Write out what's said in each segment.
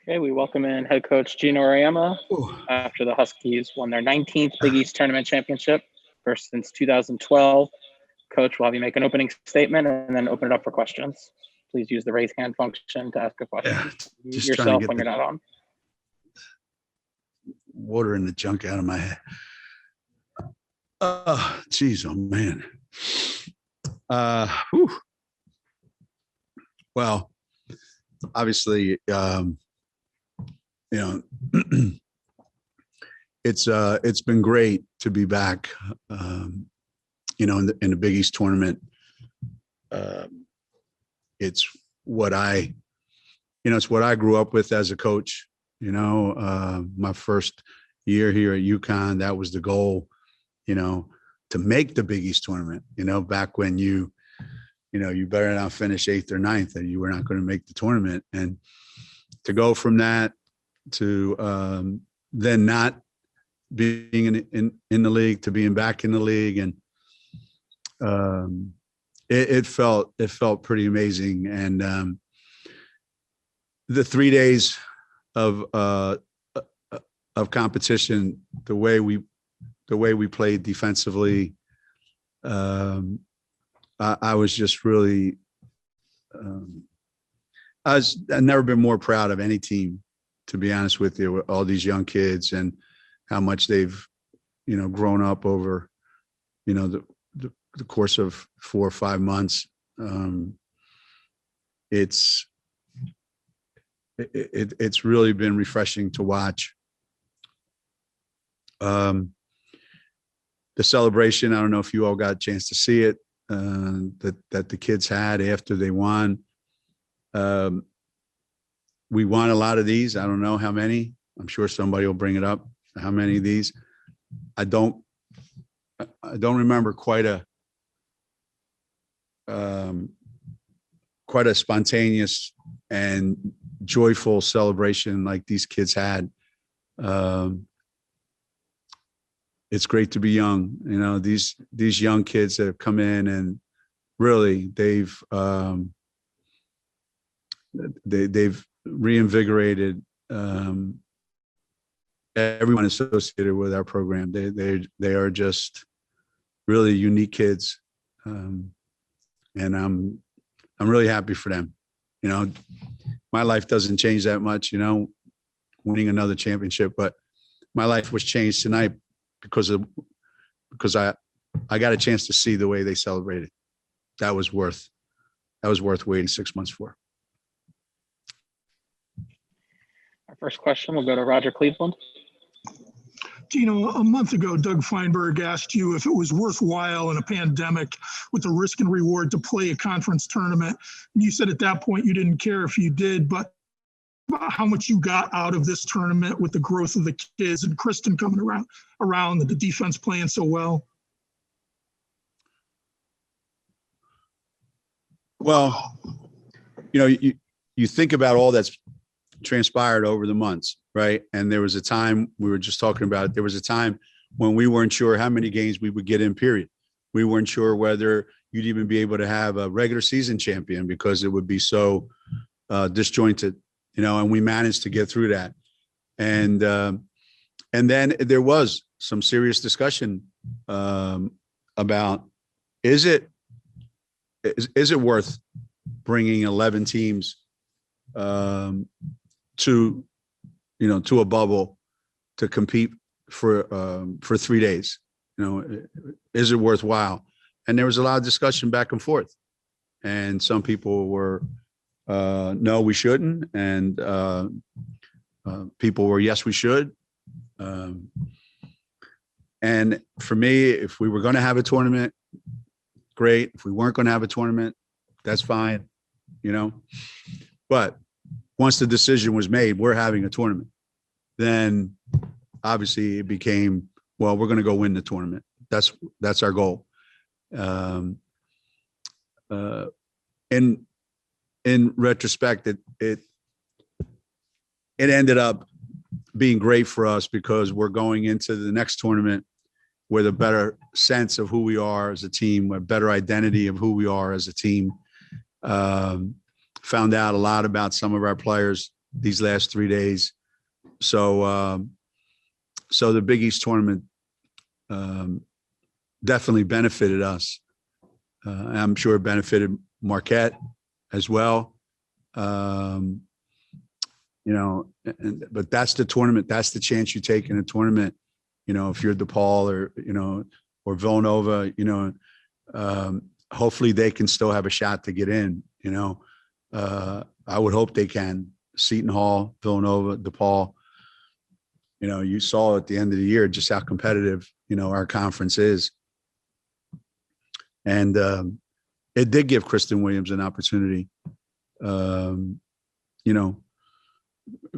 Okay, we welcome in head coach Geno Auriemma after the Huskies won their 19th Big East Tournament championship, first since 2012. Coach, will have you make an opening statement and then open it up for questions. Please use the raise hand function to ask a question. Just yourself trying to get when you're not on. Water in the junk out of my head. Geez, oh man. Well, obviously, it's been great to be back, in the Big East tournament. It's what I grew up with as a coach. My first year here at UConn, that was the goal, to make the Big East tournament. Back when you better not finish 8th or 9th, and you were not going to make the tournament. And to go from that to then not being in the league to being back in the league, and it felt pretty amazing. And the 3 days of competition, the way we played defensively, I was just really I've never been more proud of any team, to be honest with you, with all these young kids and how much they've grown up over the course of 4 or 5 months. It's really been refreshing to watch. The celebration, I don't know if you all got a chance to see it, that the kids had after they won. We won a lot of these. I don't know how many. I'm sure somebody will bring it up. How many of these? I don't remember quite a spontaneous and joyful celebration like these kids had. It's great to be young. These young kids that have come in, and really they've reinvigorated everyone associated with our program. They are just really unique kids, and I'm really happy for them. My life doesn't change that much, winning another championship, but my life was changed tonight because I got a chance to see the way they celebrated. That was worth waiting 6 months for. Our first question will go to Roger Cleveland. Geno, a month ago, Doug Feinberg asked you if it was worthwhile in a pandemic with the risk and reward to play a conference tournament. And you said at that point you didn't care if you did, but how much you got out of this tournament with the growth of the kids and Kristen coming around and the defense playing so well? Well, you think about all that's transpired over the months, right? And there was a time, we were just talking about it, there was a time when we weren't sure how many games we would get in, period. We weren't sure whether you'd even be able to have a regular season champion because it would be so disjointed, and we managed to get through that. And then there was some serious discussion about, is it worth bringing 11 teams to a bubble to compete for 3 days? Is it worthwhile? And there was a lot of discussion back and forth, and some people were no, we shouldn't, and people were, yes, we should. And for me, if we were going to have a tournament, great. If we weren't going to have a tournament, that's fine, but once the decision was made, we're having a tournament, then obviously it became, well, we're going to go win the tournament. That's our goal. In retrospect, it ended up being great for us because we're going into the next tournament with a better sense of who we are as a team, a better identity of who we are as a team. Found out a lot about some of our players these last 3 days. So, so the Big East tournament definitand benefited us. I'm sure it benefited Marquette as well. You know, but that's the tournament. That's the chance you take in a tournament. You know, if you're DePaul or, you know, or Villanova, you know, hopefully they can still have a shot to get in, you know. I would hope they can. Seton Hall, Villanova, DePaul. You know, you saw at the end of the year just how competitive, you know, our conference is. And it did give Kristen Williams an opportunity. You know,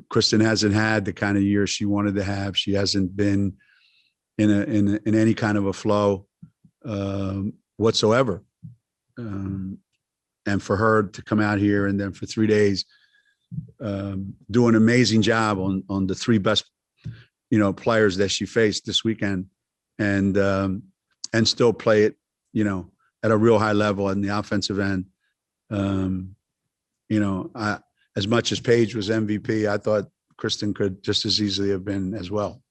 Kristen hasn't had the kind of year she wanted to have. She hasn't been in any kind of a flow whatsoever. And for her to come out here and then for 3 days do an amazing job on the three best, you know, players that she faced this weekend, and still play it, you know, at a real high level in the offensive end. You know, as much as Paige was MVP, I thought Kristen could just as easily have been as well.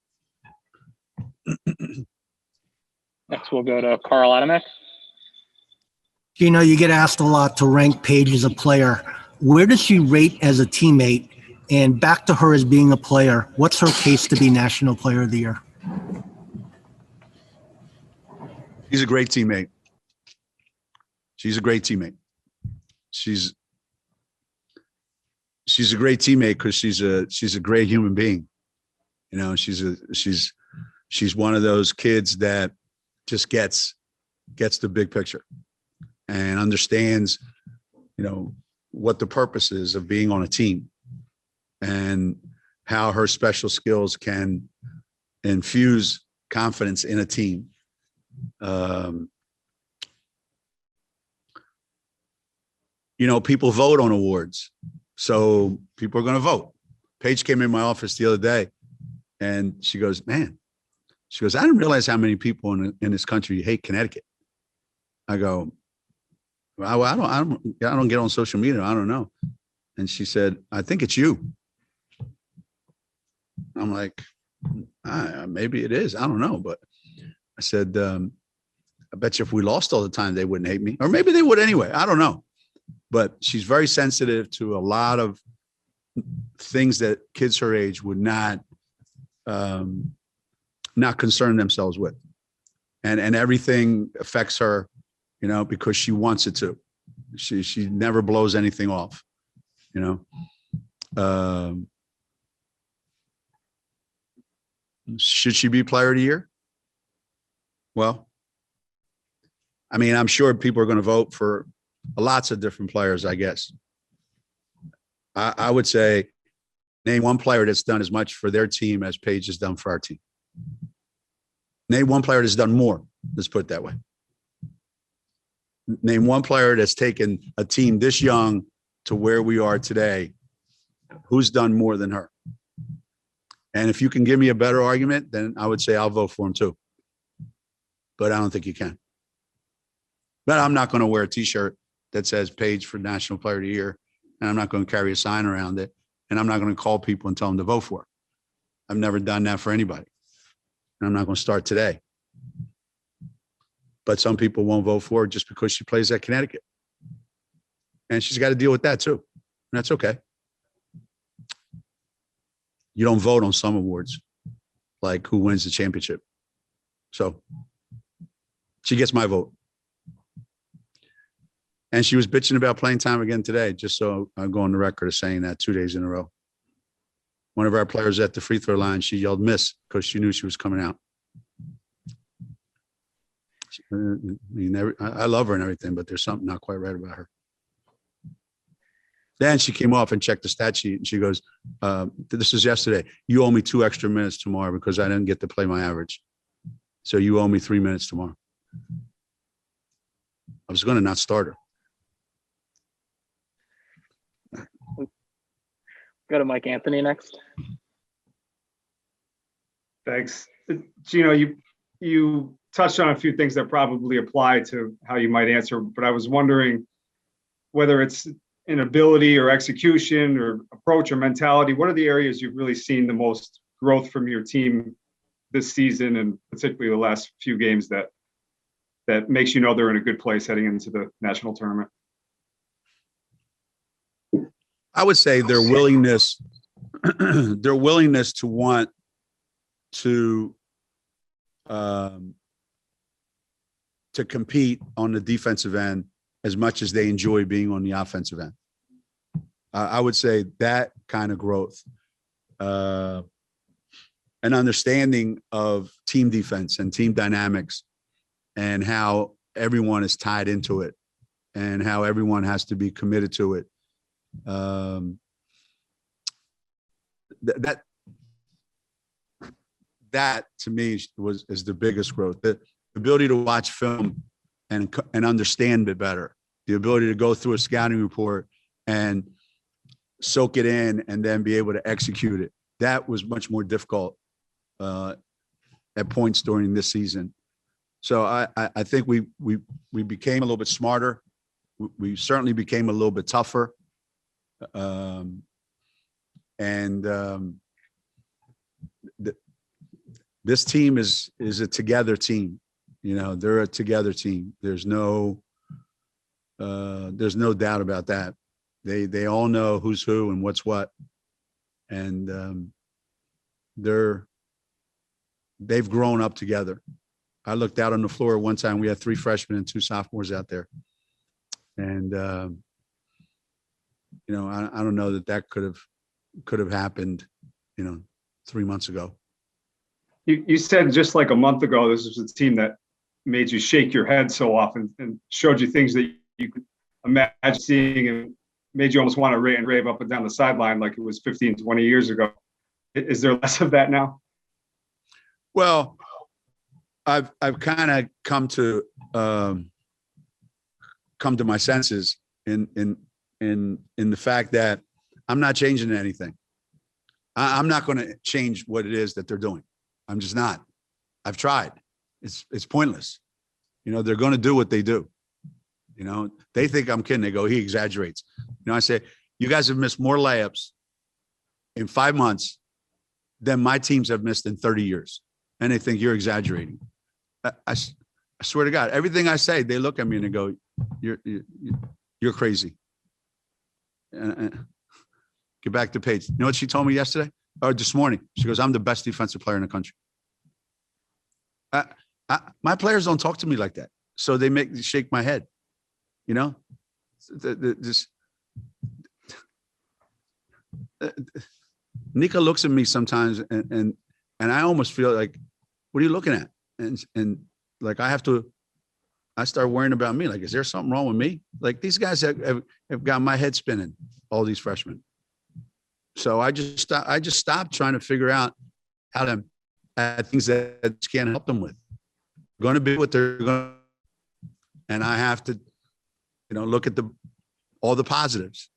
Next, we'll go to Carl Adamek. You know, you get asked a lot to rank Paige as a player. Where does she rate as a teammate? And back to her as being a player, what's her case to be National Player of the Year? She's a great teammate. She's a great teammate. She's a great teammate because she's a great human being. You know, she's one of those kids that just gets the big picture and understands, you know, what the purpose is of being on a team and how her special skills can infuse confidence in a team. You know, people vote on awards. So people are going to vote. Paige came in my office the other day and she goes, man, she goes, I didn't realize how many people in this country hate Connecticut. I go, well, I don't get on social media. I don't know. And she said, I think it's you. I'm like, maybe it is. I don't know. But I said, I bet you if we lost all the time, they wouldn't hate me. Or maybe they would anyway. I don't know. But she's very sensitive to a lot of things that kids her age would not concern themselves with. And everything affects her, you know, because she wants it to. She never blows anything off, you know. Should she be Player of the Year? Well, I mean, I'm sure people are going to vote for lots of different players, I guess. I would say name one player that's done as much for their team as Paige has done for our team. Name one player that's done more. Let's put it that way. Name one player that's taken a team this young to where we are today. Who's done more than her? And if you can give me a better argument, then I would say I'll vote for him too. But I don't think you can. But I'm not going to wear a T-shirt that says Paige for National Player of the Year, and I'm not going to carry a sign around it, and I'm not going to call people and tell them to vote for it. I've never done that for anybody, and I'm not going to start today. But some people won't vote for her just because she plays at Connecticut, and she's got to deal with that too, and that's okay. You don't vote on some awards, like who wins the championship. So she gets my vote. And she was bitching about playing time again today, just so I'm going on the record of saying that 2 days in a row. One of our players at the free throw line, she yelled miss because she knew she was coming out. I love her and everything, but there's something not quite right about her. Then she came off and checked the stat sheet and she goes, this is yesterday. You owe me 2 extra minutes tomorrow because I didn't get to play my average. So you owe me 3 minutes tomorrow. I was going to not start her. Go to Mike Anthony next. Thanks. Geno, you touched on a few things that probably apply to how you might answer, but I was wondering whether it's in ability or execution or approach or mentality, what are the areas you've really seen the most growth from your team this season, and particularly the last few games that makes you know they're in a good place heading into the national tournament? I would say their willingness to want to compete on the defensive end as much as they enjoy being on the offensive end. I would say that kind of growth, an understanding of team defense and team dynamics and how everyone is tied into it and how everyone has to be committed to it. That to me is the biggest growth. The ability to watch film and understand it better. The ability to go through a scouting report and soak it in and then be able to execute it. That was much more difficult at points during this season. So I think we became a little bit smarter. We certainly became a little bit tougher. This team is a together team. You know, they're a together team. There's no doubt about that. They all know who's who and what's what, and they've grown up together. I looked out on the floor one time. We had 3 freshmen and 2 sophomores out there, and you know, I don't know that could have happened, you know, 3 months ago. You said just like a month ago, this was a team that made you shake your head so often and showed you things that you could imagine seeing and made you almost want to rave up and down the sideline like it was 15, 20 years ago. Is there less of that now? Well, I've kind of come to my senses in the fact that I'm not changing anything. I'm not going to change what it is that they're doing. I'm just not. I've tried. It's pointless. You know, they're going to do what they do. You know, they think I'm kidding. They go, he exaggerates. You know, I say, you guys have missed more layups in 5 months than my teams have missed in 30 years. And they think you're exaggerating. I swear to God, everything I say, they look at me and they go, you're crazy. Get back to Paige. You know what she told me yesterday or this morning? She goes, I'm the best defensive player in the country. My players don't talk to me like that. So they make me shake my head, you know, Nika looks at me sometimes and I almost feel like, what are you looking at? And like, I start worrying about me. Like, is there something wrong with me? Like, these guys have got my head spinning, all these freshmen. So I just stopped trying to figure out how to add things that I just can't help them with. Going to be what they're going to, and I have to, you know, look at all the positives.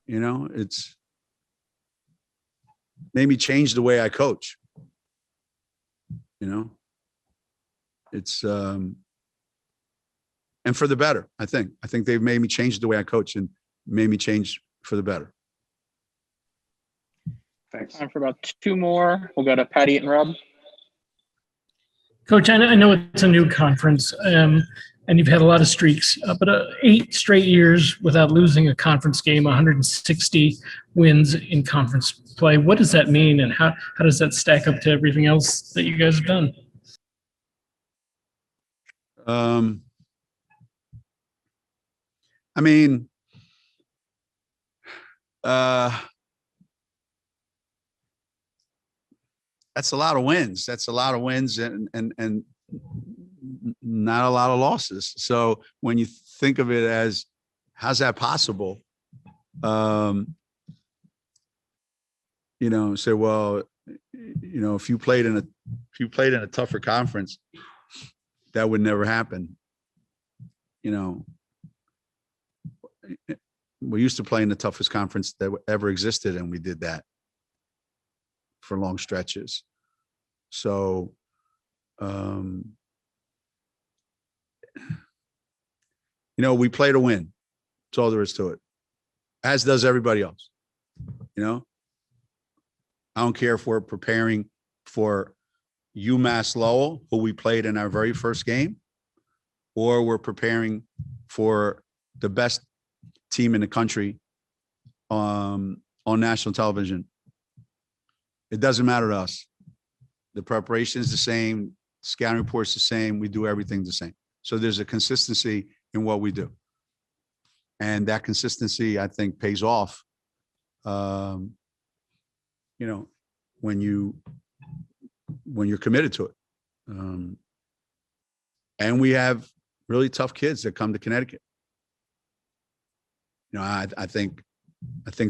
You know, it's made me change the way I coach. You know, it's and for the better. I think they've made me change the way I coach and made me change for the better. Thanks. Time for about 2 more. We'll go to Patty and Rob. Coach, I know it's a new conference, and you've had a lot of streaks, but 8 straight years without losing a conference game, 160 wins in conference play. What does that mean, and how does that stack up to everything else that you guys have done? I mean, that's a lot of wins. That's a lot of wins and not a lot of losses. So when you think of it as, how's that possible? You know, say, well, you know, if you played in a tougher conference, that would never happen. You know, we used to play in the toughest conference that ever existed, and we did that for long stretches. So, you know, we play to win. That's all there is to it. As does everybody else. You know, I don't care if we're preparing for UMass Lowell, who we played in our very first game, or we're preparing for the best team in the country on national television. It doesn't matter to us. The preparation is the same. Scouting report's the same. We do everything the same. So there's a consistency in what we do. And that consistency, I think, pays off, you know, when you're committed to it. And we have really tough kids that come to Connecticut. You know, I think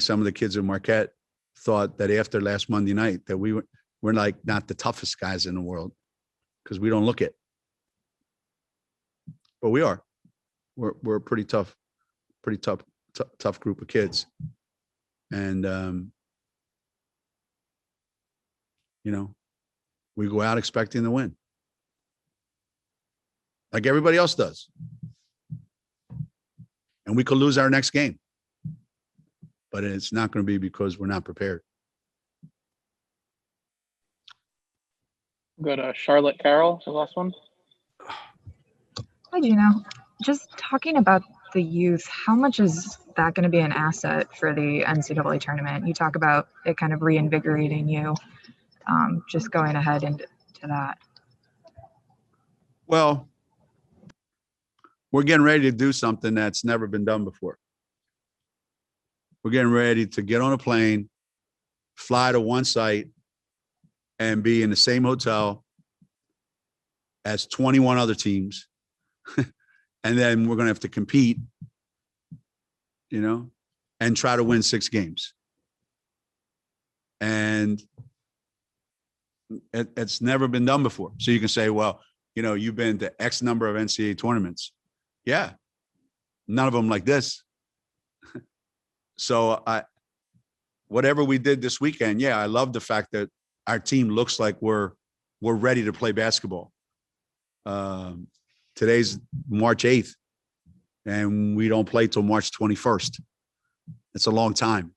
some of the kids at Marquette thought that after last Monday night that we're like not the toughest guys in the world because we don't look it. But we are. We're a pretty tough group of kids. And you know, we go out expecting to win. Like everybody else does. And we could lose our next game. But it's not going to be because we're not prepared. Go to Charlotte Carroll, the last one. Hi, Geno. Just talking about the youth, how much is that going to be an asset for the NCAA tournament? You talk about it kind of reinvigorating you, just going ahead into that. Well, we're getting ready to do something that's never been done before. We're getting ready to get on a plane, fly to one site, and be in the same hotel as 21 other teams. And then we're going to have to compete, you know, and try to win 6 games. And it's never been done before. So you can say, well, you know, you've been to X number of NCAA tournaments. Yeah. None of them like this. So whatever we did this weekend, yeah, I love the fact that our team looks like we're ready to play basketball. Today's March 8th, and we don't play till March 21st. It's a long time.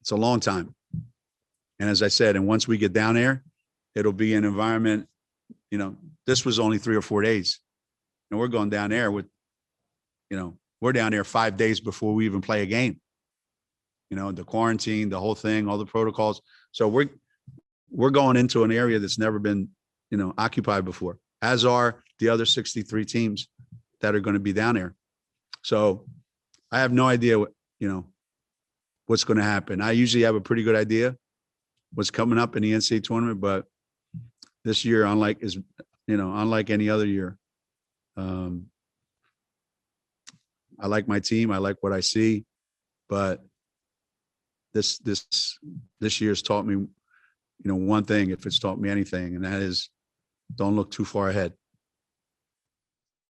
It's a long time. And as I said, and once we get down there, it'll be an environment, you know, this was only 3 or 4 days. And we're going down there with, you know, we're down there 5 days before we even play a game. You know, the quarantine, the whole thing, all the protocols. So we're going into an area that's never been, you know, occupied before, as are the other 63 teams that are going to be down there. So I have no idea what, you know, what's going to happen. I usually have a pretty good idea what's coming up in the NCAA tournament, but this year, unlike any other year, I like my team. I like what I see, but this year's taught me, you know, one thing, if it's taught me anything, and that is don't look too far ahead.